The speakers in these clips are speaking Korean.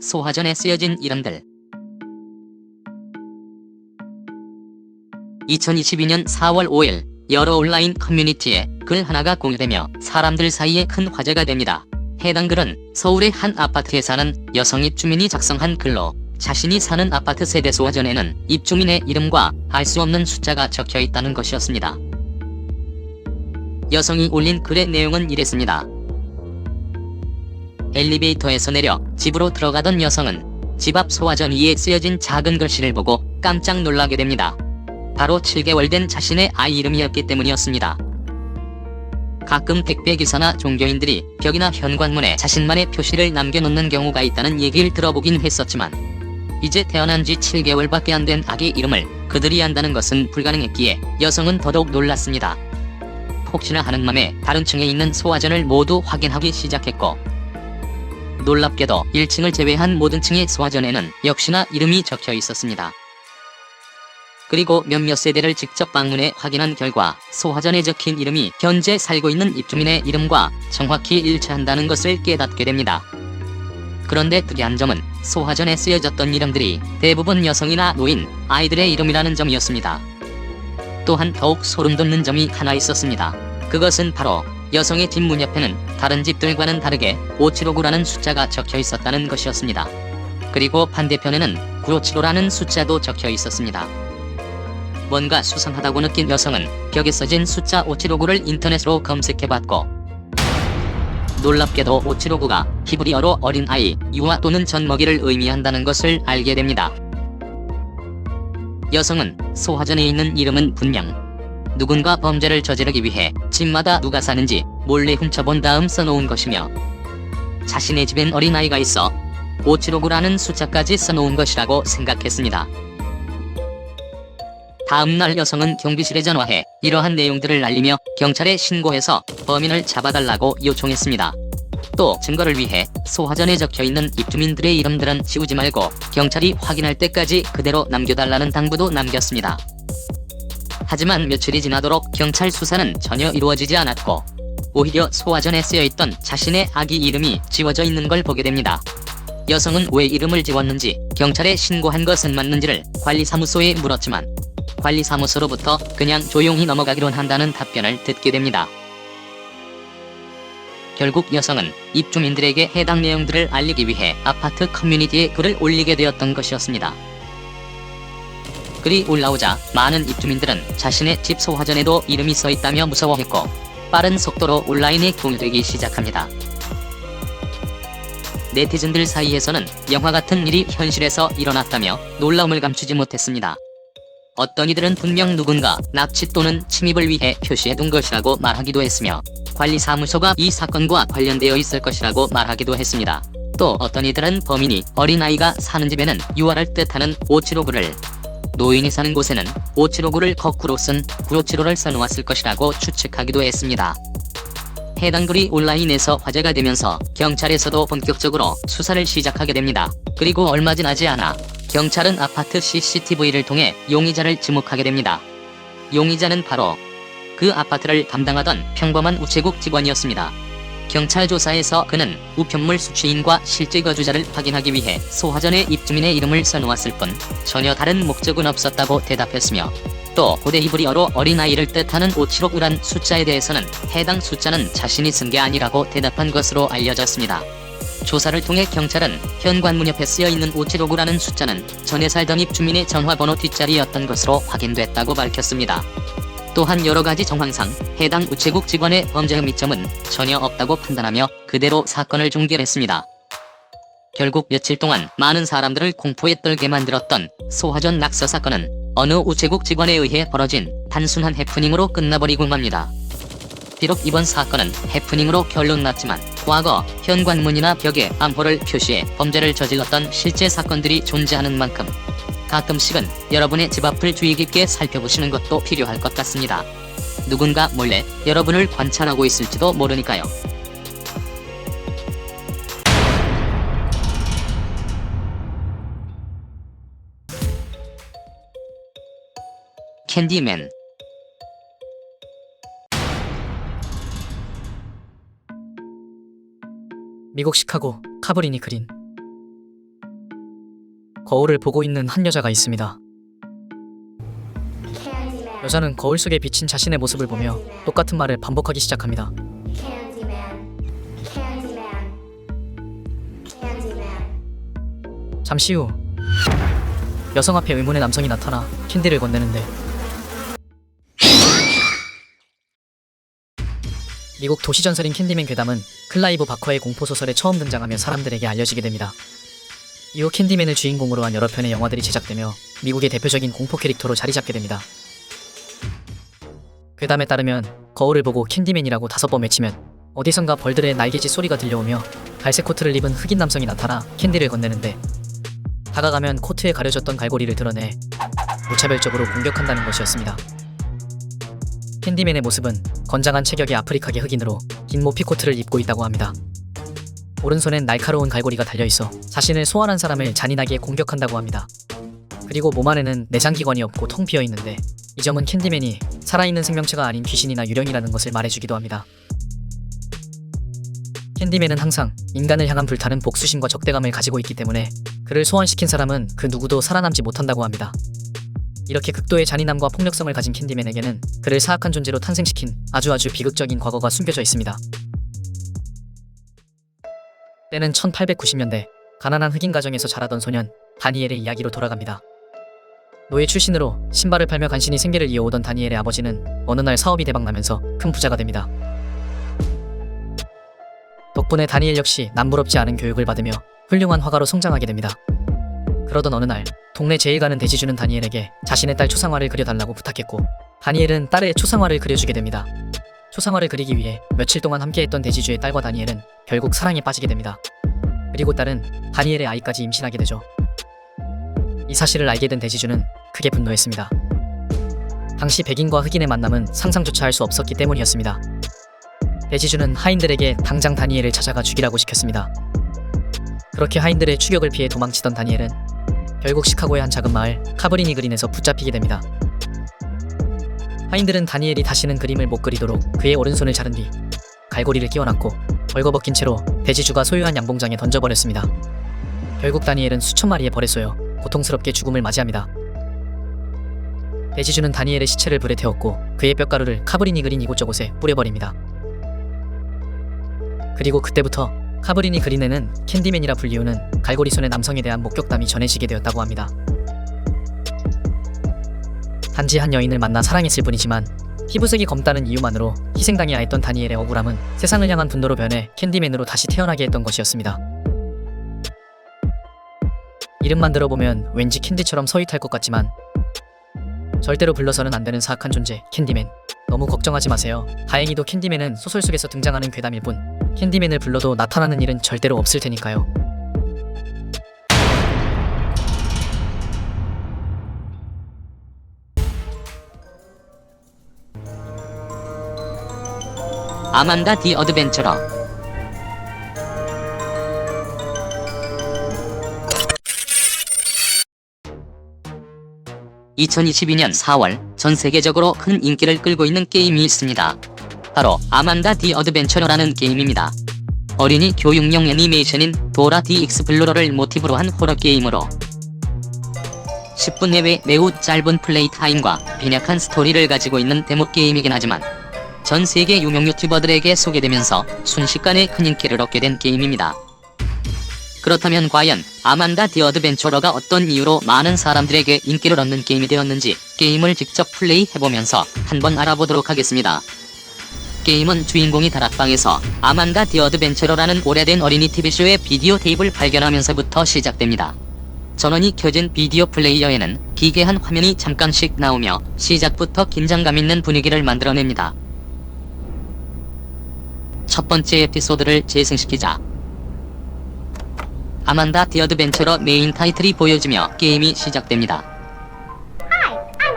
소화전에 쓰여진 이름들. 2022년 4월 5일 여러 온라인 커뮤니티에 글 하나가 공유되며 사람들 사이에 큰 화제가 됩니다. 해당 글은 서울의 한 아파트에 사는 여성 입주민이 작성한 글로 자신이 사는 아파트 세대 소화전에는 입주민의 이름과 알 수 없는 숫자가 적혀 있다는 것이었습니다. 여성이 올린 글의 내용은 이랬습니다. 엘리베이터에서 내려 집으로 들어가던 여성은 집 앞 소화전 위에 쓰여진 작은 글씨를 보고 깜짝 놀라게 됩니다. 바로 7개월 된 자신의 아이 이름이었기 때문이었습니다. 가끔 택배기사나 종교인들이 벽이나 현관문에 자신만의 표시를 남겨놓는 경우가 있다는 얘기를 들어보긴 했었지만 이제 태어난 지 7개월밖에 안 된 아기 이름을 그들이 안다는 것은 불가능했기에 여성은 더더욱 놀랐습니다. 혹시나 하는 맘에 다른 층에 있는 소화전을 모두 확인하기 시작했고 놀랍게도 1층을 제외한 모든 층의 소화전에는 역시나 이름이 적혀 있었습니다. 그리고 몇몇 세대를 직접 방문해 확인한 결과 소화전에 적힌 이름이 현재 살고 있는 입주민의 이름과 정확히 일치한다는 것을 깨닫게 됩니다. 그런데 특이한 점은 소화전에 쓰여졌던 이름들이 대부분 여성이나 노인, 아이들의 이름이라는 점이었습니다. 또한 더욱 소름돋는 점이 하나 있었습니다. 그것은 바로 여성의 집 문 옆에는 다른 집들과는 다르게 579라는 숫자가 적혀 있었다는 것이었습니다. 그리고 반대편에는 9575라는 숫자도 적혀 있었습니다. 뭔가 수상하다고 느낀 여성은 벽에 써진 숫자 5759를 인터넷으로 검색해봤고 놀랍게도 5759가 히브리어로 어린아이, 유아 또는 젖먹이를 의미한다는 것을 알게 됩니다. 여성은 소화전에 있는 이름은 분명 누군가 범죄를 저지르기 위해 집마다 누가 사는지 몰래 훔쳐본 다음 써놓은 것이며 자신의 집엔 어린아이가 있어 5759라는 숫자까지 써놓은 것이라고 생각했습니다. 다음날 여성은 경비실에 전화해 이러한 내용들을 알리며 경찰에 신고해서 범인을 잡아달라고 요청했습니다. 또 증거를 위해 소화전에 적혀있는 입주민들의 이름들은 지우지 말고 경찰이 확인할 때까지 그대로 남겨달라는 당부도 남겼습니다. 하지만 며칠이 지나도록 경찰 수사는 전혀 이루어지지 않았고 오히려 소화전에 쓰여있던 자신의 아기 이름이 지워져 있는 걸 보게 됩니다. 여성은 왜 이름을 지웠는지 경찰에 신고한 것은 맞는지를 관리사무소에 물었지만 관리사무소로부터 그냥 조용히 넘어가기로 한다는 답변을 듣게 됩니다. 결국 여성은 입주민들에게 해당 내용들을 알리기 위해 아파트 커뮤니티에 글을 올리게 되었던 것이었습니다. 글이 올라오자 많은 입주민들은 자신의 집 소화전에도 이름이 써있다며 무서워했고 빠른 속도로 온라인에 공유되기 시작합니다. 네티즌들 사이에서는 영화 같은 일이 현실에서 일어났다며 놀라움을 감추지 못했습니다. 어떤 이들은 분명 누군가 납치 또는 침입을 위해 표시해둔 것이라고 말하기도 했으며 관리사무소가 이 사건과 관련되어 있을 것이라고 말하기도 했습니다. 또 어떤 이들은 범인이 어린아이가 사는 집에는 유아를 뜻하는 5759를 노인이 사는 곳에는 5759를 거꾸로 쓴 9575를 써놓았을 것이라고 추측하기도 했습니다. 해당 글이 온라인에서 화제가 되면서 경찰에서도 본격적으로 수사를 시작하게 됩니다. 그리고 얼마 지나지 않아 경찰은 아파트 CCTV를 통해 용의자를 지목하게 됩니다. 용의자는 바로 그 아파트를 담당하던 평범한 우체국 직원이었습니다. 경찰 조사에서 그는 우편물 수취인과 실제 거주자를 확인하기 위해 소화전에 입주민의 이름을 써놓았을 뿐 전혀 다른 목적은 없었다고 대답했으며 또 고대 히브리어로 어린아이를 뜻하는 575란 숫자에 대해서는 해당 숫자는 자신이 쓴 게 아니라고 대답한 것으로 알려졌습니다. 조사를 통해 경찰은 현관문 옆에 쓰여있는 5759라는 숫자는 전에 살던 입주민의 전화번호 뒷자리였던 것으로 확인됐다고 밝혔습니다. 또한 여러가지 정황상 해당 우체국 직원의 범죄 혐의점은 전혀 없다고 판단하며 그대로 사건을 종결했습니다. 결국 며칠 동안 많은 사람들을 공포에 떨게 만들었던 소화전 낙서 사건은 어느 우체국 직원에 의해 벌어진 단순한 해프닝으로 끝나버리고 맙니다. 비록 이번 사건은 해프닝으로 결론났지만 과거 현관문이나 벽에 암호를 표시해 범죄를 저질렀던 실제 사건들이 존재하는 만큼 가끔씩은 여러분의 집 앞을 주의 깊게 살펴보시는 것도 필요할 것 같습니다. 누군가 몰래 여러분을 관찰하고 있을지도 모르니까요. 캔디맨. 미국 시카고 카버린이 그린 거울을 보고 있는 한 여자가 있습니다. 여자는 거울 속에 비친 자신의 모습을 보며 똑같은 말을 반복하기 시작합니다. 잠시 후 여성 앞에 의문의 남성이 나타나 캔디를 건네는데 미국 도시전설인 캔디맨 괴담은 클라이브 바커의 공포소설에 처음 등장하며 사람들에게 알려지게 됩니다. 이후 캔디맨을 주인공으로 한 여러 편의 영화들이 제작되며 미국의 대표적인 공포 캐릭터로 자리잡게 됩니다. 괴담에 따르면 거울을 보고 캔디맨이라고 5번 외치면 어디선가 벌들의 날개짓 소리가 들려오며 갈색 코트를 입은 흑인 남성이 나타나 캔디를 건네는데 다가가면 코트에 가려졌던 갈고리를 드러내 무차별적으로 공격한다는 것이었습니다. 캔디맨의 모습은 건장한 체격의 아프리카계 흑인으로 긴 모피 코트를 입고 있다고 합니다. 오른손엔 날카로운 갈고리가 달려있어 자신을 소환한 사람을 잔인하게 공격한다고 합니다. 그리고 몸 안에는 내장기관이 없고 텅 비어있는데 이 점은 캔디맨이 살아있는 생명체가 아닌 귀신이나 유령이라는 것을 말해주기도 합니다. 캔디맨은 항상 인간을 향한 불타는 복수심과 적대감을 가지고 있기 때문에 그를 소환시킨 사람은 그 누구도 살아남지 못한다고 합니다. 이렇게 극도의 잔인함과 폭력성을 가진 캔디맨에게는 그를 사악한 존재로 탄생시킨 아주 비극적인 과거가 숨겨져 있습니다. 때는 1890년대 가난한 흑인 가정에서 자라던 소년 다니엘의 이야기로 돌아갑니다. 노예 출신으로 신발을 팔며 간신히 생계를 이어오던 다니엘의 아버지는 어느 날 사업이 대박나면서 큰 부자가 됩니다. 덕분에 다니엘 역시 남부럽지 않은 교육을 받으며 훌륭한 화가로 성장하게 됩니다. 그러던 어느 날 동네 제일 가는 대지주는 다니엘에게 자신의 딸 초상화를 그려달라고 부탁했고 다니엘은 딸의 초상화를 그려주게 됩니다. 초상화를 그리기 위해 며칠 동안 함께했던 대지주의 딸과 다니엘은 결국 사랑에 빠지게 됩니다. 그리고 딸은 다니엘의 아이까지 임신하게 되죠. 이 사실을 알게 된 대지주는 크게 분노했습니다. 당시 백인과 흑인의 만남은 상상조차 할 수 없었기 때문이었습니다. 대지주는 하인들에게 당장 다니엘을 찾아가 죽이라고 시켰습니다. 그렇게 하인들의 추격을 피해 도망치던 다니엘은 결국 시카고의 한 작은 마을 카브리니 그린에서 붙잡히게 됩니다. 하인들은 다니엘이 다시는 그림을 못 그리도록 그의 오른손을 자른 뒤 갈고리를 끼워놨고 벌거벗긴 채로 대지주가 소유한 양봉장에 던져버렸습니다. 결국 다니엘은 수천 마리의 벌에 쏘여 고통스럽게 죽음을 맞이합니다. 대지주는 다니엘의 시체를 불에 태웠고 그의 뼈가루를 카브리니 그린 이곳저곳에 뿌려버립니다. 그리고 그때부터 카브리니 그린에는 캔디맨이라 불리우는 갈고리 손의 남성에 대한 목격담이 전해지게 되었다고 합니다. 단지 한 여인을 만나 사랑했을 뿐이지만 피부색이 검다는 이유만으로 희생당해야 했던 다니엘의 억울함은 세상을 향한 분노로 변해 캔디맨으로 다시 태어나게 했던 것이었습니다. 이름만 들어보면 왠지 캔디처럼 서윗할 것 같지만 절대로 불러서는 안 되는 사악한 존재 캔디맨. 너무 걱정하지 마세요. 다행히도 캔디맨은 소설 속에서 등장하는 괴담일 뿐 캔디맨을 불러도 나타나는 일은 절대로 없을 테니까요. 아만다 디 어드벤처러. (2022년 4월) 전 세계적으로 큰 인기를 끌고 있는 게임이 있습니다. 바로 아만다 디 어드벤처러라는 게임입니다. 어린이 교육용 애니메이션인 도라 디 익스플로러를 모티브로 한 호러 게임으로 10분 내외 매우 짧은 플레이 타임과 빈약한 스토리를 가지고 있는 데모 게임이긴 하지만 전 세계 유명 유튜버들에게 소개되면서 순식간에 큰 인기를 얻게 된 게임입니다. 그렇다면 과연 아만다 디 어드벤처러가 어떤 이유로 많은 사람들에게 인기를 얻는 게임이 되었는지 게임을 직접 플레이해보면서 한번 알아보도록 하겠습니다. 게임은 주인공이 다락방에서 아만다 디 어드벤처러라는 오래된 어린이 TV쇼의 비디오 테이프를 발견하면서부터 시작됩니다. 전원이 켜진 비디오 플레이어에는 기괴한 화면이 잠깐씩 나오며 시작부터 긴장감 있는 분위기를 만들어냅니다. 첫 번째 에피소드를 재생시키자 아만다 디 어드벤처러 메인 타이틀이 보여지며 게임이 시작됩니다.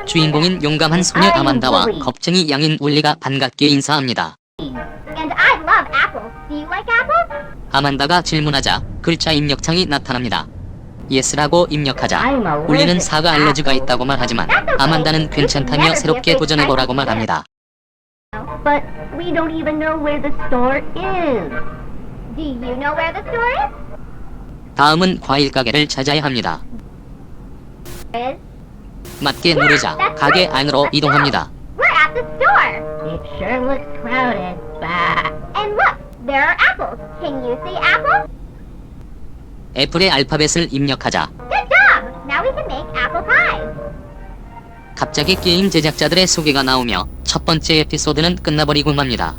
주인공인 용감한 소녀 아만다와 겁쟁이 양인 울리가 반갑게 인사합니다. 아만다가 질문하자 글자 입력창이 나타납니다. 예스라고 입력하자 울리는 사과 알러지가 있다고 말하지만 아만다는 괜찮다며 새롭게 도전해보라고 말합니다. But we don't even know where the store is. Do you know where the store is? 다음은 과일 가게를 찾아야 합니다. Is 맞게 누르자 가게 안으로 이동합니다. we're at the store. It sure looks crowded. Bah. And look, there are apples. Can you see apples? 애플의 알파벳을 입력하자 Good job. Now we can make apple pies. 갑자기 게임 제작자들의 소개가 나오며 첫 번째 에피소드는 끝나버리고 맙니다.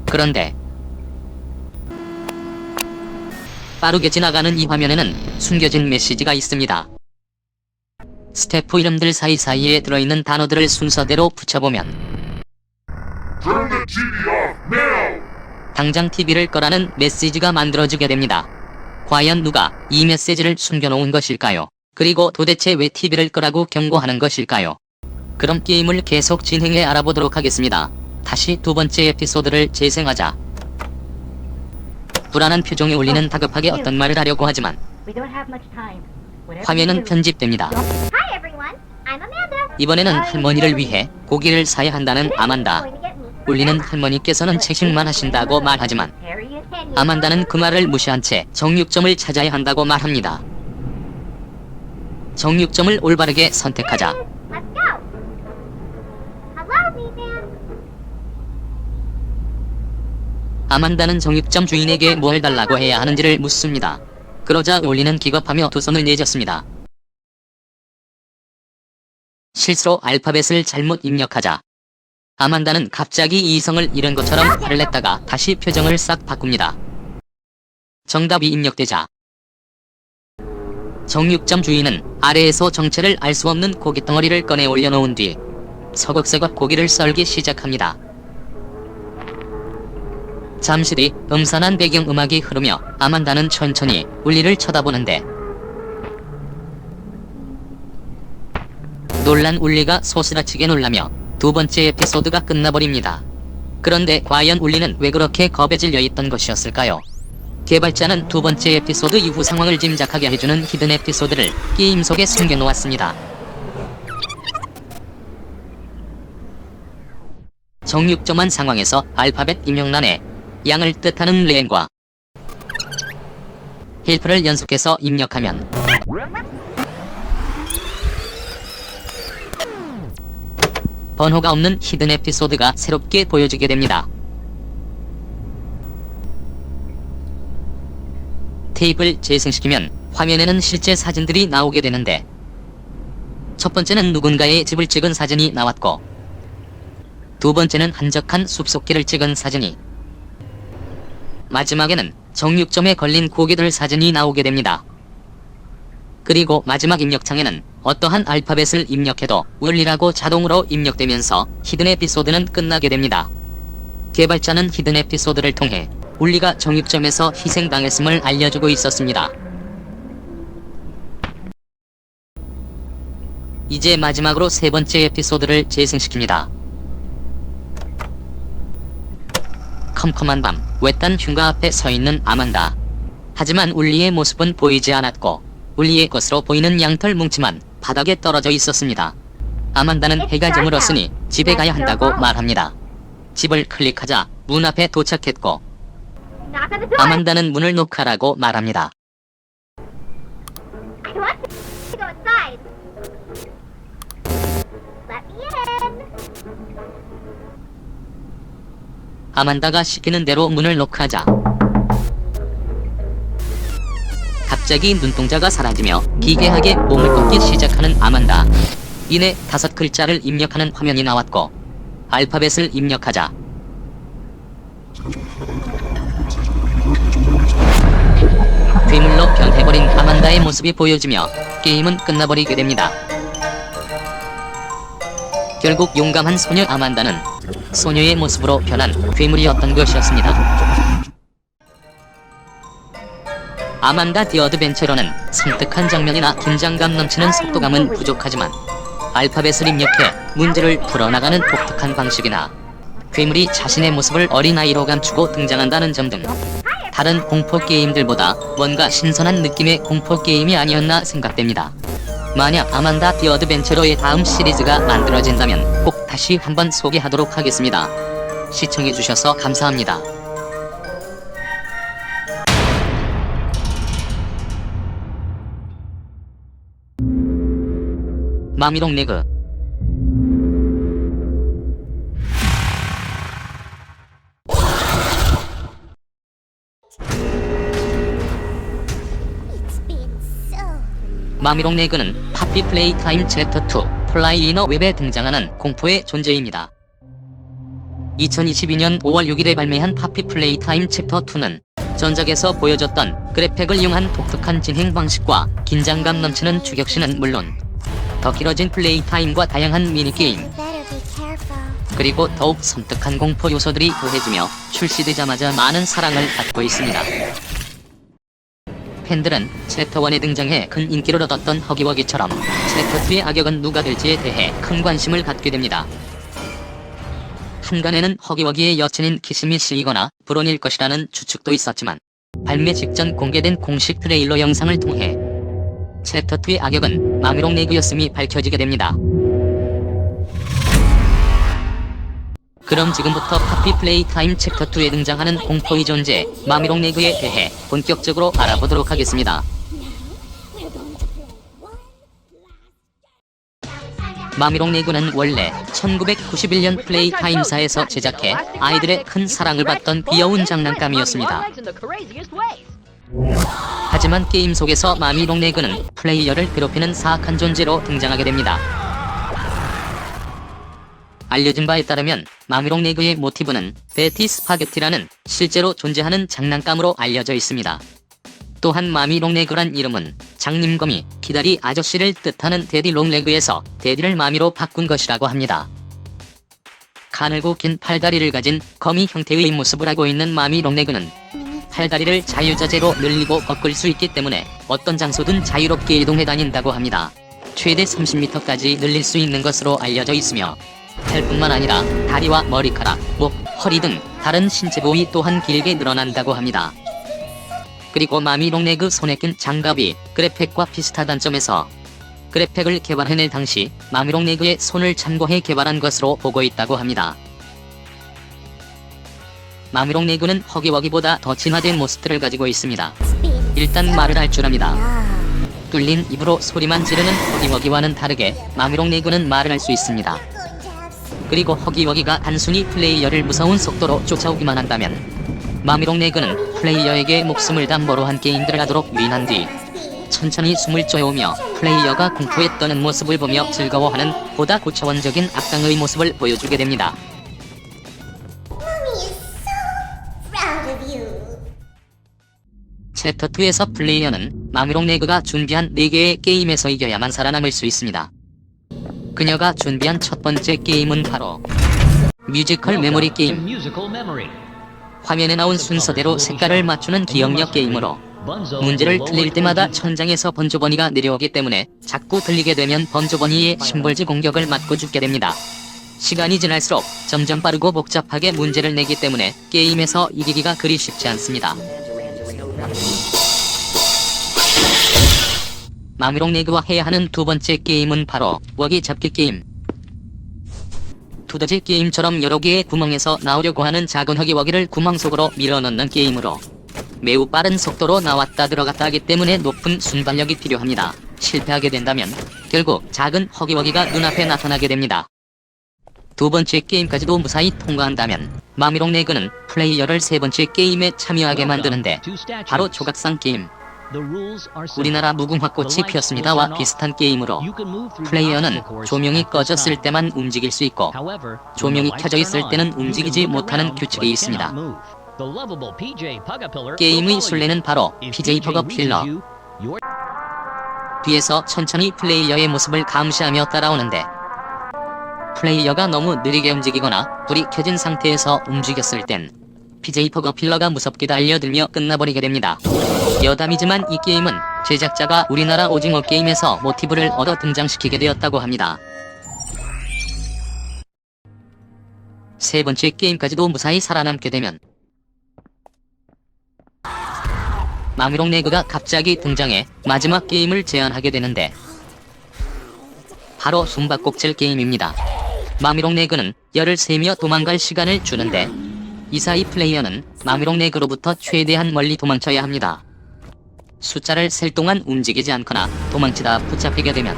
그런데 빠르게 지나가는 이 화면에는 숨겨진 메시지가 있습니다. 스태프 이름들 사이사이에 들어있는 단어들을 순서대로 붙여보면 당장 TV를 꺼라는 메시지가 만들어지게 됩니다. 과연 누가 이 메시지를 숨겨놓은 것일까요? 그리고 도대체 왜 TV를 끄라고 경고하는 것일까요? 그럼 게임을 계속 진행해 알아보도록 하겠습니다. 다시 두 번째 에피소드를 재생하자. 불안한 표정에 올리는 다급하게 어떤 말을 하려고 하지만 We don't have much time. Whatever 화면은 you do. 편집됩니다. Hi everyone. I'm Amanda. 이번에는 할머니를 위해 고기를 사야 한다는 아만다. 울리는 할머니께서는 채식만 하신다고 말하지만 아만다는 그 말을 무시한 채 정육점을 찾아야 한다고 말합니다. 정육점을 올바르게 선택하자. Let's go. Hello, Ethan. 아만다는 정육점 주인에게 뭘 달라고 해야 하는지를 묻습니다. 그러자 올리는 기겁하며 두 손을 내졌습니다. 실수로 알파벳을 잘못 입력하자 아만다는 갑자기 이성을 잃은 것처럼 화를 냈다가 다시 표정을 싹 바꿉니다. 정답이 입력되자 정육점 주인은 아래에서 정체를 알 수 없는 고깃덩어리를 꺼내 올려놓은 뒤 서걱서걱 고기를 썰기 시작합니다. 잠시 뒤 음산한 배경음악이 흐르며 아만다는 천천히 울리를 쳐다보는데 놀란 울리가 소스라치게 놀라며 두 번째 에피소드가 끝나버립니다. 그런데 과연 울리는 왜 그렇게 겁에 질려 있던 것이었을까요? 개발자는 두 번째 에피소드 이후 상황을 짐작하게 해주는 히든 에피소드를 게임 속에 숨겨놓았습니다. 정육점한 상황에서 알파벳 입력란에 양을 뜻하는 레인과 힐프를 연속해서 입력하면 번호가 없는 히든 에피소드가 새롭게 보여지게 됩니다. 테이프를 재생시키면 화면에는 실제 사진들이 나오게 되는데 첫 번째는 누군가의 집을 찍은 사진이 나왔고 두 번째는 한적한 숲속길을 찍은 사진이 마지막에는 정육점에 걸린 고기들 사진이 나오게 됩니다. 그리고 마지막 입력창에는 어떠한 알파벳을 입력해도 울리라고 자동으로 입력되면서 히든 에피소드는 끝나게 됩니다. 개발자는 히든 에피소드를 통해 울리가 정육점에서 희생당했음을 알려주고 있었습니다. 이제 마지막으로 세 번째 에피소드를 재생시킵니다. 컴컴한 밤, 외딴 흉가 앞에 서 있는 아만다. 하지만 울리의 모습은 보이지 않았고 울리의 것으로 보이는 양털 뭉치만 바닥에 떨어져 있었습니다. 아만다는 해가 저물었으니 집에 가야 한다고 말합니다. 집을 클릭하자 문 앞에 도착했고 Knock on the door. 아만다는 문을 놓으라고 말합니다. I want to go inside. Let me in. 아만다가 시키는 대로 문을 놓으자 갑자기 눈동자가 사라지며 기괴하게 몸을 꺾기 시작하는 아만다. 이내 5글자를 입력하는 화면이 나왔고 알파벳을 입력하자 괴물로 변해버린 아만다의 모습이 보여지며 게임은 끝나버리게 됩니다. 결국 용감한 소녀 아만다는 소녀의 모습으로 변한 괴물이었던 것이었습니다. 아만다 디 어드벤처러는 섬뜩한 장면이나 긴장감 넘치는 속도감은 부족하지만 알파벳을 입력해 문제를 풀어나가는 독특한 방식이나 괴물이 자신의 모습을 어린아이로 감추고 등장한다는 점 등 다른 공포게임들보다 뭔가 신선한 느낌의 공포게임이 아니었나 생각됩니다. 만약 아만다 디 어드벤처러의 다음 시리즈가 만들어진다면 꼭 다시 한번 소개하도록 하겠습니다. 시청해주셔서 감사합니다. 마미롱 레그. It's been so 마미롱 레그는 파피 플레이타임 챕터 2 플라이 이너 웹에 등장하는 공포의 존재입니다. 2022년 5월 6일에 발매한 파피 플레이타임 챕터 2는 전작에서 보여줬던 그래픽을 이용한 독특한 진행 방식과 긴장감 넘치는 추격신은 물론 더 길어진 플레이타임과 다양한 미니게임 better be careful. 그리고 더욱 섬뜩한 공포 요소들이 더해지며 출시되자마자 많은 사랑을 받고 있습니다. 팬들은 챕터 1에 등장해 큰 인기를 얻었던 허기워기처럼 챕터 2의 악역은 누가 될지에 대해 큰 관심을 갖게 됩니다. 한간에는 허기워기의 여친인 키스미씨이거나 브론일 것이라는 추측도 있었지만 발매 직전 공개된 공식 트레일러 영상을 통해 챕터 2의 악역은 마미롱 레그였음이 밝혀지게 됩니다. 그럼 지금부터 파피 플레이타임 챕터 2에 등장하는 공포의 존재 마미롱 레그에 대해 본격적으로 알아보도록 하겠습니다. 마미롱 레그는 원래 1991년 플레이타임사에서 제작해 아이들의 큰 사랑을 받던 귀여운 장난감이었습니다. 하지만 게임 속에서 마미롱 레그는 플레이어를 괴롭히는 사악한 존재로 등장하게 됩니다. 알려진 바에 따르면 마미롱 레그의 모티브는 베티 스파게티라는 실제로 존재하는 장난감으로 알려져 있습니다. 또한 마미롱 레그란 이름은 장님거미 기다리 아저씨를 뜻하는 데디 롱레그에서 데디를 마미로 바꾼 것이라고 합니다. 가늘고 긴 팔다리를 가진 거미 형태의 모습을 하고 있는 마미롱 레그는 팔다리를 자유자재로 늘리고 꺾을 수 있기 때문에 어떤 장소든 자유롭게 이동해 다닌다고 합니다. 최대 30m까지 늘릴 수 있는 것으로 알려져 있으며 팔뿐만 아니라 다리와 머리카락, 목, 허리 등 다른 신체 부위 또한 길게 늘어난다고 합니다. 그리고 마미롱 레그 손에 낀 장갑이 그래픽과 비슷하다는 점에서 그래픽을 개발해낼 당시 마미롱 레그의 손을 참고해 개발한 것으로 보고 있다고 합니다. 마미롱 레그는 허기워기보다 더 진화된 모습들을 가지고 있습니다. 일단 말을 할 줄 압니다. 뚫린 입으로 소리만 지르는 허기워기와는 다르게 마미롱 레그는 말을 할 수 있습니다. 그리고 허기워기가 단순히 플레이어를 무서운 속도로 쫓아오기만 한다면 마미롱 레그는 플레이어에게 목숨을 담보로 한 게임들을 하도록 유인한 뒤 천천히 숨을 쪼여오며 플레이어가 공포에 떠는 모습을 보며 즐거워하는 보다 고차원적인 악당의 모습을 보여주게 됩니다. Mommy is so proud of you. 챕터 2에서 플레이어는 마미롱 레그가 준비한 4개의 게임에서 이겨야만 살아남을 수 있습니다. 그녀가 준비한 첫 번째 게임은 바로 뮤지컬 메모리 게임. 화면에 나온 순서대로 색깔을 맞추는 기억력 게임으로 문제를 틀릴 때마다 천장에서 번조버니가 내려오기 때문에 자꾸 들리게 되면 번조버니의 심벌지 공격을 맞고 죽게 됩니다. 시간이 지날수록 점점 빠르고 복잡하게 문제를 내기 때문에 게임에서 이기기가 그리 쉽지 않습니다. 마미롱 레그와 해야 하는 두 번째 게임은 바로 워기 잡기 게임. 두더지 게임처럼 여러 개의 구멍에서 나오려고 하는 작은 허기워기를 구멍 속으로 밀어넣는 게임으로 매우 빠른 속도로 나왔다 들어갔다 하기 때문에 높은 순발력이 필요합니다. 실패하게 된다면 결국 작은 허기워기가 눈앞에 나타나게 됩니다. 두 번째 게임까지도 무사히 통과한다면 마미롱 레그는 플레이어를 세 번째 게임에 참여하게 만드는데 바로 조각상 게임. 우리나라 무궁화꽃이 피었습니다와 비슷한 게임으로 플레이어는 조명이 꺼졌을 때만 움직일 수 있고 조명이 켜져 있을 때는 움직이지 못하는 규칙이 있습니다. 게임의 술래는 바로 PJ 버거필러. 뒤에서 천천히 플레이어의 모습을 감시하며 따라오는데 플레이어가 너무 느리게 움직이거나 불이 켜진 상태에서 움직였을 땐 PJ 버거필러가 무섭게 달려들며 끝나버리게 됩니다. 여담이지만 이 게임은 제작자가 우리나라 오징어 게임에서 모티브를 얻어 등장시키게 되었다고 합니다. 세 번째 게임까지도 무사히 살아남게 되면 마미롱 레그가 갑자기 등장해 마지막 게임을 제안하게 되는데 바로 숨바꼭질 게임입니다. 마미롱 레그는 열을 세며 도망갈 시간을 주는데 이 사이 플레이어는 마미롱 레그로부터 최대한 멀리 도망쳐야 합니다. 숫자를 셀 동안 움직이지 않거나 도망치다 붙잡히게 되면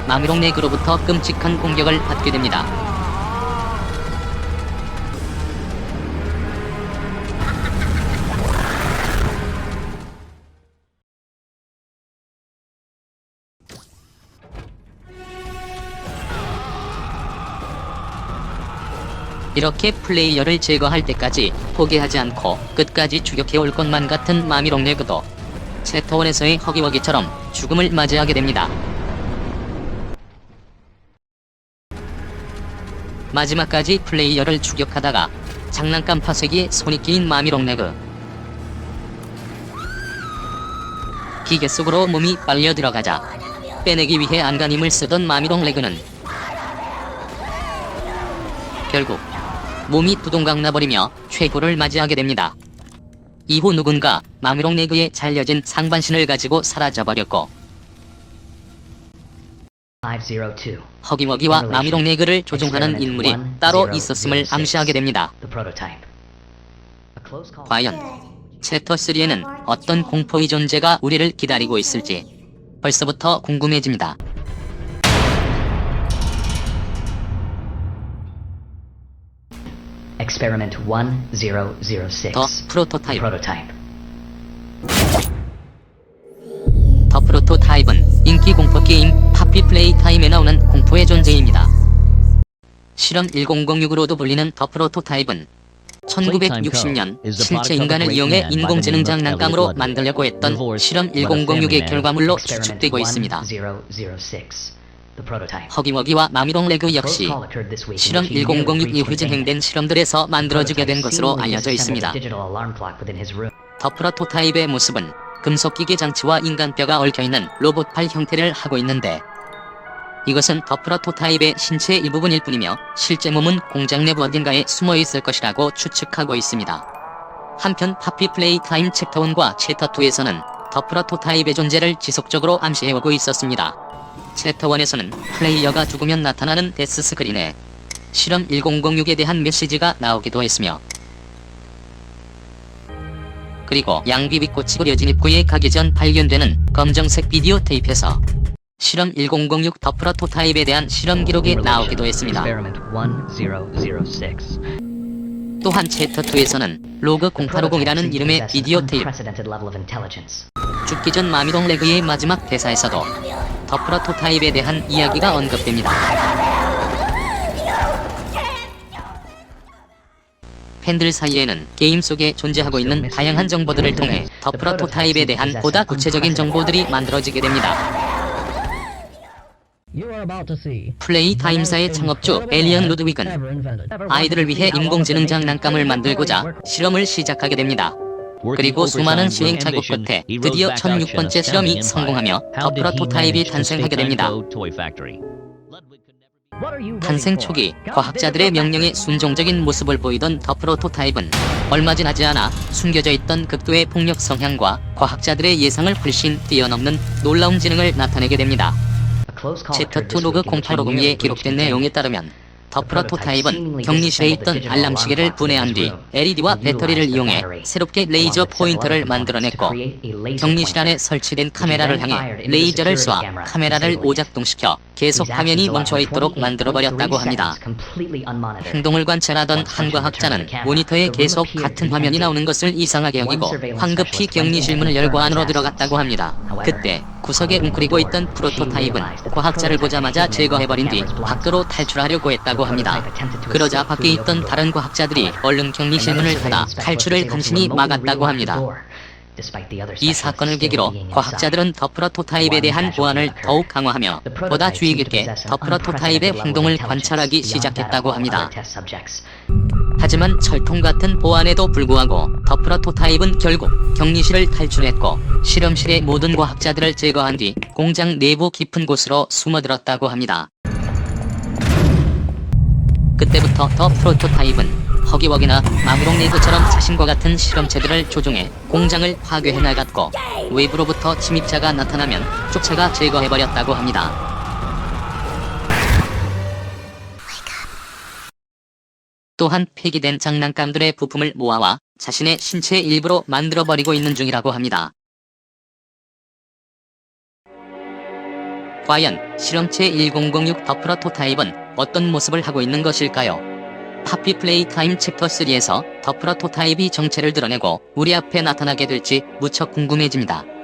마미롱 레그로부터 끔찍한 공격을 받게 됩니다. 이렇게 플레이어를 제거할 때까지 포기하지 않고 끝까지 추격해올 것만 같은 마미롱 레그도 챕터1에서의 허기워기처럼 죽음을 맞이하게 됩니다. 마지막까지 플레이어를 추격하다가 장난감 파쇄기에 손이 끼인 마미롱 레그. 기계 속으로 몸이 빨려 들어가자 빼내기 위해 안간힘을 쓰던 마미롱 레그는 결국 몸이 두동강 나버리며 최고를 맞이하게 됩니다. 이후 누군가 마미롱 레그의 잘려진 상반신을 가지고 사라져버렸고 502. 허기머기와 마미롱 레그를 조종하는 인물이 따로 있었음을 암시하게 됩니다. The prototype. A close call. 과연 챕터 3에는 어떤 공포의 존재가 우리를 기다리고 있을지 벌써부터 궁금해집니다. Experiment 1006. 더 프로토타입. Prototype. 더 프로토타입은 인기 공포 게임 파피 플레이타임에 나오는 공포의 존재입니다. 실험 1006으로도 불리는 더 프로토타입은 1960년 실제 인간을 이용해 인공지능 장난감으로 만들려고 했던 실험 1006의 결과물로 추측되고 있습니다. 1006. The prototype. 허기머기와 마미롱 레그 역시 Close call occurred this week in 실험 which he nearly 1006 이후 진행된 실험들에서 만들어지게 된 것으로 알려져 있습니다. Digital alarm clock within his room. 더 프로토타입의 모습은 금속 기계 장치와 인간뼈가 얽혀있는 로봇팔 형태를 하고 있는데 이것은 더 프로토타입의 신체 일부분일 뿐이며 실제 몸은 공장 내부 어딘가에 숨어 있을 것이라고 추측하고 있습니다. 한편 파피 플레이타임 챕터 1과 챕터 2에서는 더 프로토타입의 존재를 지속적으로 암시해오고 있었습니다. 챕터 1에서는 플레이어가 죽으면 나타나는 데스 스크린에 실험 1006에 대한 메시지가 나오기도 했으며 그리고 양비비꽃이 그려진 입구에 가기 전 발견되는 검정색 비디오 테이프에서 실험 1006 더 프로토타입에 대한 실험 기록이 나오기도 했습니다. Experiment 1006. 또한 챕터 2에서는 로그 0850이라는 이름의 비디오 테이프, Unprecedented level of intelligence. 죽기 전 마미롱 레그의 마지막 대사에서도 더 프로토타입에 대한 이야기가 언급됩니다. 팬들 사이에는 게임 속에 존재하고 있는 다양한 정보들을 통해 더 프로토타입에 대한 보다 구체적인 정보들이 만들어지게 됩니다. 플레이타임사의 창업주 엘리언 루드윅은 아이들을 위해 인공지능 장난감을 만들고자 실험을 시작하게 됩니다. 그리고 수많은 시행착오 끝에 드디어 16번째 실험이 성공하며 더 프로토타입이 탄생하게 됩니다. 탄생 초기 과학자들의 명령에 순종적인 모습을 보이던 더 프로토타입은 얼마 지나지 않아 숨겨져 있던 극도의 폭력 성향과 과학자들의 예상을 훨씬 뛰어넘는 놀라운 지능을 나타내게 됩니다. 챕터 2 로그 0850에 기록된 내용에 따르면 더 프로토타입은 격리실에 있던 알람 시계를 분해한 뒤 LED와 배터리를 이용해 새롭게 레이저 포인터를 만들어냈고 격리실 안에 설치된 카메라를 향해 레이저를 쏘아 카메라를 오작동시켜 계속 화면이 멈춰 있도록 만들어버렸다고 합니다. 행동을 관찰하던 한 과학자는 모니터에 계속 같은 화면이 나오는 것을 이상하게 여기고 황급히 격리실 문을 열고 안으로 들어갔다고 합니다. 그때 구석에 웅크리고 있던 프로토타입은 과학자를 보자마자 제거해버린 뒤 밖으로 탈출하려고 했다고 합니다. 그러자 밖에 있던 다른 과학자들이 얼른 격리실 문을 닫아 탈출을 간신히 막았다고 합니다. 이 사건을 계기로 과학자들은 더 프로토타입에 대한 보안을 더욱 강화하며 보다 주의 깊게 더 프로토타입의 행동을 관찰하기 시작했다고 합니다. 하지만 철통 같은 보안에도 불구하고 더 프로토타입은 결국 격리실을 탈출했고 실험실의 모든 과학자들을 제거한 뒤 공장 내부 깊은 곳으로 숨어들었다고 합니다. 그때부터 더 프로토타입은 허기워기나 마미롱 레그처럼 자신과 같은 실험체들을 조종해 공장을 파괴해 나갔고 외부로부터 침입자가 나타나면 쫓아가 제거해버렸다고 합니다. 또한 폐기된 장난감들의 부품을 모아와 자신의 신체 일부로 만들어버리고 있는 중이라고 합니다. 과연 실험체 1006 더 프로토타입은 어떤 모습을 하고 있는 것일까요? 하피 플레이 타임 챕터 3에서 더 프로토타입이 정체를 드러내고 우리 앞에 나타나게 될지 무척 궁금해집니다.